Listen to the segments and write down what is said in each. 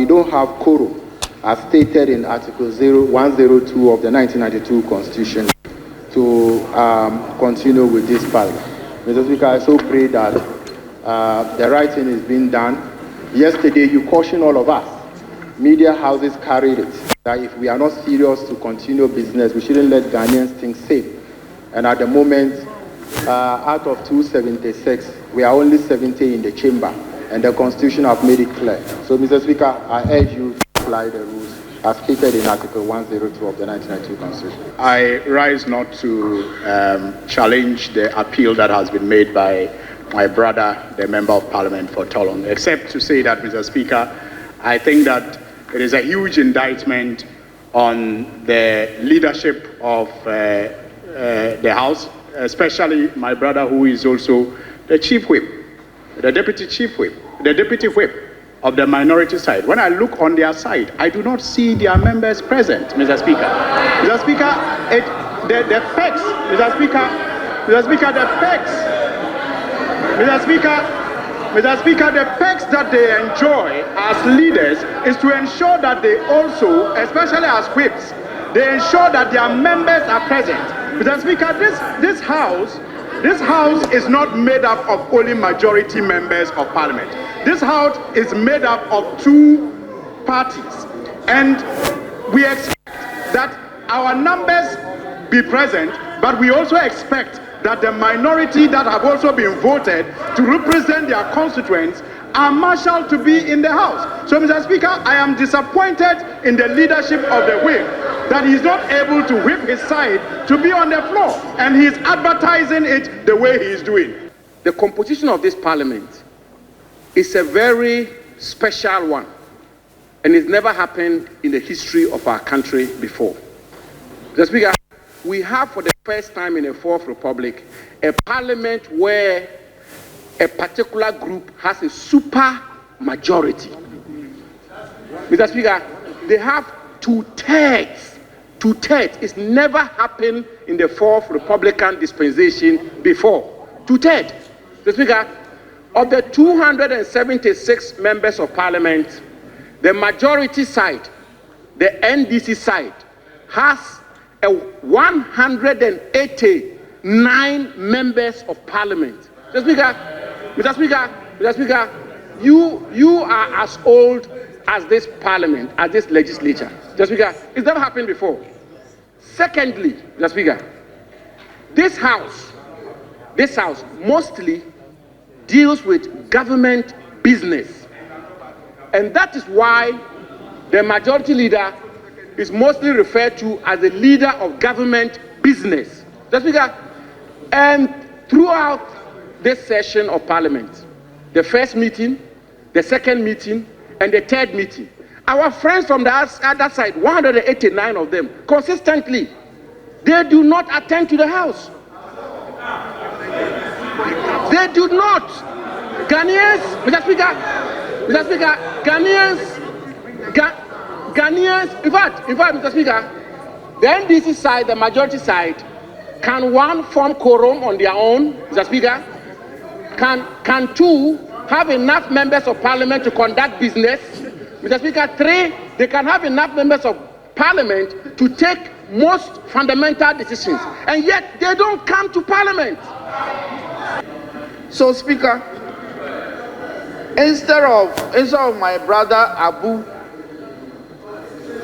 don't have quorum, as stated in Article 102 of the 1992 Constitution, to continue with this parliament. Mr. Speaker, I so pray that the right thing is being done. Yesterday, you cautioned all of us. Media houses carried it, that if we are not serious to continue business, we shouldn't let Ghanaians think safe. And at the moment, out of 276, we are only 70 in the chamber, and the Constitution have made it clear. So, Mr. Speaker, I urge you to apply the rules as stated in Article 102 of the 1992 Constitution. I rise not to challenge the appeal that has been made by my brother, the Member of Parliament for Tolong, except to say that, Mr. Speaker, I think that it is a huge indictment on the leadership of the House, especially my brother, who is also the Chief Whip, the Deputy Chief Whip, the Deputy Whip of the minority side. When I look on their side, I do not see their members present, Mr. Speaker. Mr. Speaker, the facts, Mr. Speaker, Mr. Speaker, the facts, Mr. Speaker, Mr. Speaker, the perks that they enjoy as leaders is to ensure that they also, especially as whips, they ensure that their members are present. Mr. Speaker, this house is not made up of only majority members of Parliament. This house is made up of two parties, and we expect that our numbers be present, but we also expect that the minority that have also been voted to represent their constituents are marshaled to be in the House. So, Mr. Speaker, I am disappointed in the leadership of the whip that he's not able to whip his side to be on the floor, and he's advertising it the way he is doing. The composition of this parliament is a very special one, and it's never happened in the history of our country before. Mr. Speaker, we have for the first time in the Fourth Republic a parliament where a particular group has a super majority. Mr. Speaker, they have two-thirds. Two-thirds. It's never happened in the Fourth Republican dispensation before. Two-thirds. Mr. Speaker, of the 276 members of Parliament, the majority side, the NDC side, has 189 members of Parliament. Mr. Speaker, you are as old as this Parliament, as this legislature. Mr. Speaker, it's never happened before. Secondly, Mr. Speaker, this house mostly deals with government business, and that is why the majority leader is mostly referred to as the leader of government business. Mr. Speaker, and throughout this session of Parliament, the first meeting, the second meeting, and the third meeting, our friends from the other side, 189 of them, consistently, they do not attend to the House. They do not. Ghanaians, Mr. Speaker, Ghanaians, in fact, Mr. Speaker, the NDC side, the majority side, can one form quorum on their own, Mr. Speaker? Can two have enough members of Parliament to conduct business? Mr. Speaker, three, they can have enough members of Parliament to take most fundamental decisions, and yet they don't come to Parliament. So, Speaker, instead of my brother Abu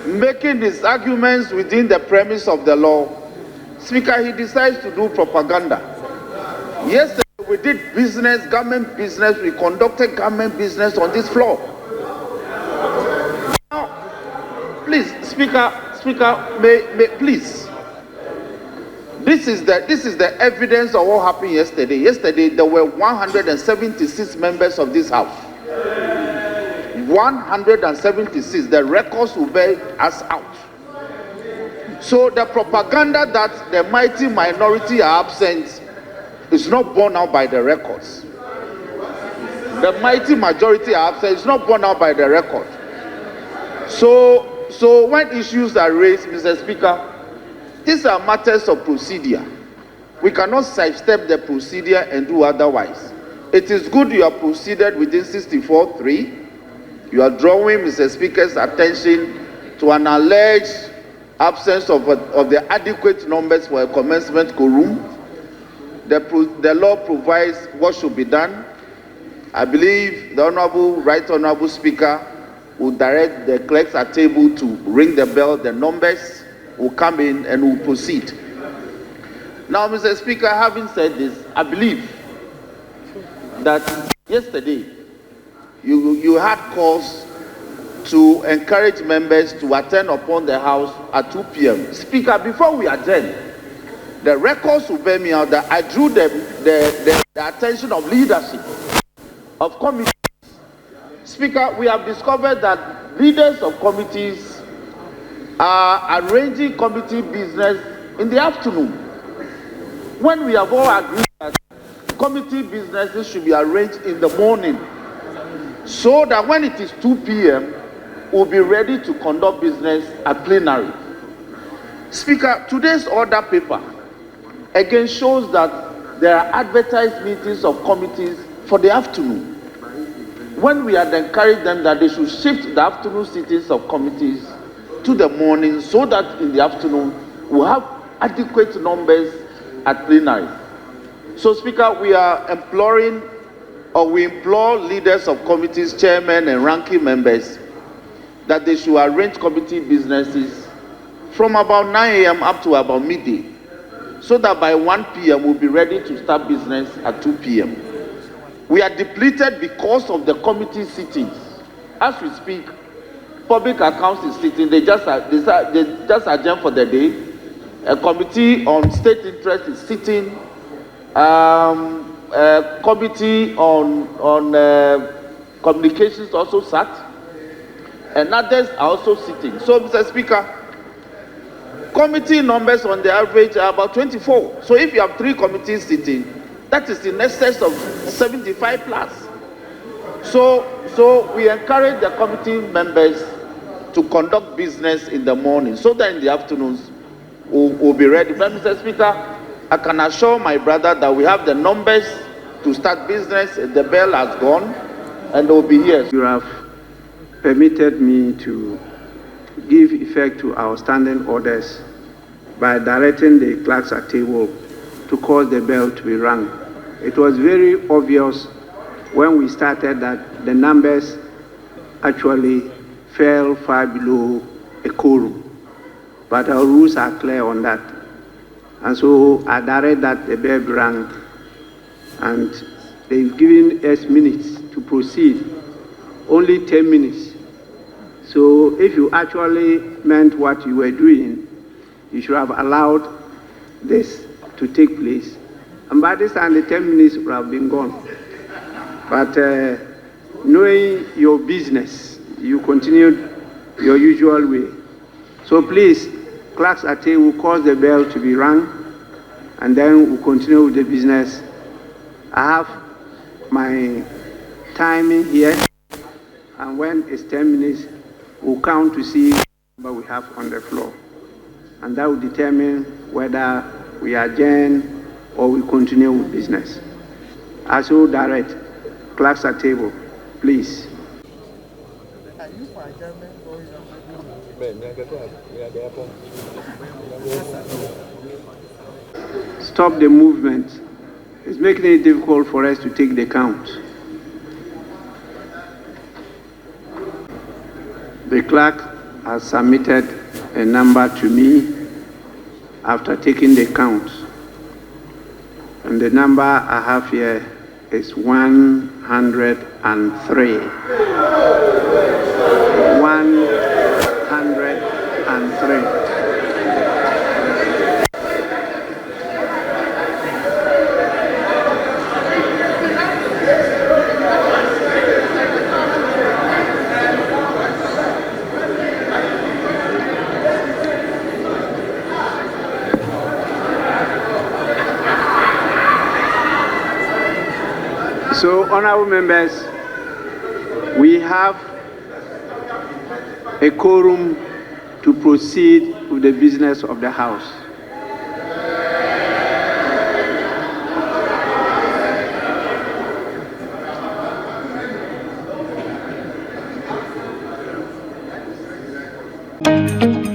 making his arguments within the premise of the law, Speaker, he decides to do propaganda. Yesterday we did business, government business, we conducted government business on this floor. Now, please, Speaker, please. This is the evidence of what happened yesterday. Yesterday there were 176 members of this House. 176. The records will bear us out. So the propaganda that the mighty minority are absent is not borne out by the records. The mighty majority are absent. It's not borne out by the record. So when issues are raised, Mr. Speaker, these are matters of procedure. We cannot sidestep the procedure and do otherwise. It is good you have proceeded within 64(3). You are drawing Mr. Speaker's attention to an alleged absence of the adequate numbers for a commencement quorum. The law provides what should be done. I believe the Right Honourable Speaker will direct the clerks at table to ring the bell. The numbers will come in and will proceed. Now, Mr. Speaker, having said this, I believe that yesterday you had cause to encourage members to attend upon the House at 2 p.m. Speaker, before we adjourn, the records will bear me out that I drew the attention of leadership of committees. Speaker, we have discovered that leaders of committees are arranging committee business in the afternoon, when we have all agreed that committee businesses should be arranged in the morning, so that when it is 2 p.m., we'll be ready to conduct business at plenary. Speaker, today's order paper again shows that there are advertised meetings of committees for the afternoon, when we had encouraged them that they should shift the afternoon sittings of committees to the morning, so that in the afternoon we'll have adequate numbers at plenary. So, Speaker, we implore leaders of committees, chairmen and ranking members, that they should arrange committee businesses from about 9 a.m. up to about midday, so that by 1 p.m. we'll be ready to start business at 2 p.m. We are depleted because of the committee sittings. As we speak, public accounts is sitting. They just adjourn for the day. A committee on state interest is sitting. A committee on communications also sat, and others are also sitting. So, Mr. Speaker, committee numbers on the average are about 24. So if you have 3 committees sitting, that is in excess of 75 plus. So we encourage the committee members to conduct business in the morning, so that in the afternoons we'll be ready. But, Mr. Speaker, I can assure my brother that we have the numbers to start business. The bell has gone, and they'll be here. You have permitted me to give effect to our standing orders by directing the clerks at table to cause the bell to be rung. It was very obvious when we started that the numbers actually fell far below a quorum, but our rules are clear on that. And so I direct that the bell be rung, and they've given us minutes to proceed, only 10 minutes. So if you actually meant what you were doing, you should have allowed this to take place. And by this time, the 10 minutes would have been gone. But knowing your business, you continued your usual way. So please, clerks at table will cause the bell to be rung, and then we'll continue with the business. I have my timing here, and when it's 10 minutes, we'll count to see what we have on the floor. And that will determine whether we adjourn or we continue with business. As you direct, clerks at table, please. Stop the movement. It's making it difficult for us to take the count. The clerk has submitted a number to me after taking the count. And the number I have here is 103. 103. So, honorable members, we have a quorum to proceed with the business of the House. you.